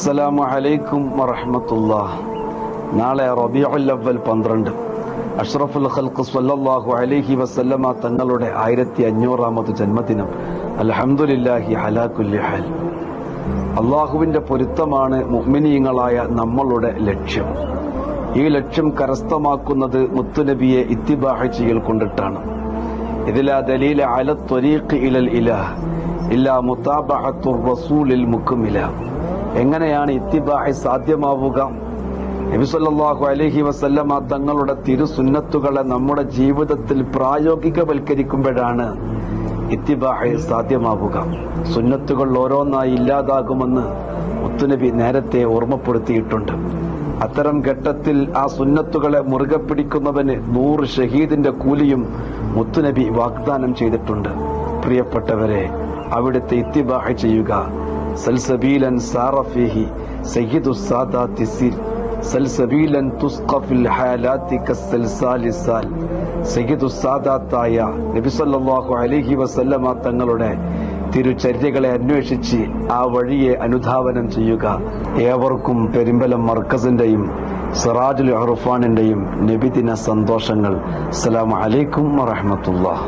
അസ്സലാമു അലൈക്കും വറഹ്മത്തുള്ളാഹ്. നാളെ റബീഉൽ അവ്വൽ 12 അഷ്റഫുൽ ഖൽഖ് സ്വല്ലല്ലാഹു അലൈഹി വസല്ലമ തങ്ങളുടെ 1500ാമത് ജന്മദിനം. അൽഹംദുലില്ലാഹി അലാ കുല്ലി ഹാൽ. അള്ളാഹുവിന്റെ പൊരുത്തമാണ് മുഅ്മിനീങ്ങളായ നമ്മളുടെ ലക്ഷ്യം. ഈ ലക്ഷ്യം കരസ്ഥമാക്കുന്നത് മുത്തുനബിയെ ഇത്തിബാഹ് ചെയ്യൽ കൊണ്ടിട്ടാണ്. ഇതിലാ ദലീല അല ത്വരീഖ് ഇലൽ ഇലാഹ് ഇല്ലാ മുതാബഅത്തുർ റസൂലിൽ മുക്മില. എങ്ങനെയാണ് ഇത്തിബാഹ് സാധ്യമാവുക? നബി സല്ലല്ലാഹു അലൈഹി വസല്ലമ തങ്ങളുടെ തിരുസുന്നത്തുകളെ നമ്മുടെ ജീവിതത്തിൽ പ്രായോഗികവൽക്കരിക്കുമ്പോഴാണ് ഇത്തിബാഹ് സാധ്യമാവുക. സുന്നത്തുകൾ ഓരോന്നായി ഇല്ലാതാകുമെന്ന് മുത്തുനബി നേരത്തെ ഓർമ്മപ്പെടുത്തിയിട്ടുണ്ട്. അത്തരം ഘട്ടത്തിൽ ആ സുന്നത്തുകളെ മുറുകെ പിടിക്കുന്നവന് 100 ഷഹീദിന്റെ കൂലിയും മുത്തുനബി വാഗ്ദാനം ചെയ്തിട്ടുണ്ട്. പ്രിയപ്പെട്ടവരെ, അവിടുത്തെ ഇത്തിബാഹ് ചെയ്യുക. സൽസബീലൻ സാറഫിഹി സയ്യിദുസ് സാദാത്തി സിർ സൽസബീലൻ തുസ്ഖഫിൽ ഹാലാത്തി കസ്സൽസാലിസാൽ. സയ്യിദുസ് സാദാത്തായ നബി സല്ലല്ലാഹു അലൈഹി വസല്ലമ തങ്ങളുടെ തിരുചര്യകളെ അന്വേഷിച്ച് ആ വഴിയെ അനുധാവനം ചെയ്യുക. ഏവർക്കും പെരുമ്പലം മർക്കസിന്റെയും സിറാജുൽ ഉർഫാനിന്റെയും നബിദിന സന്തോഷങ്ങൾ. അസ്സലാമു അലൈക്കും വറഹ്മത്തുള്ളാഹി.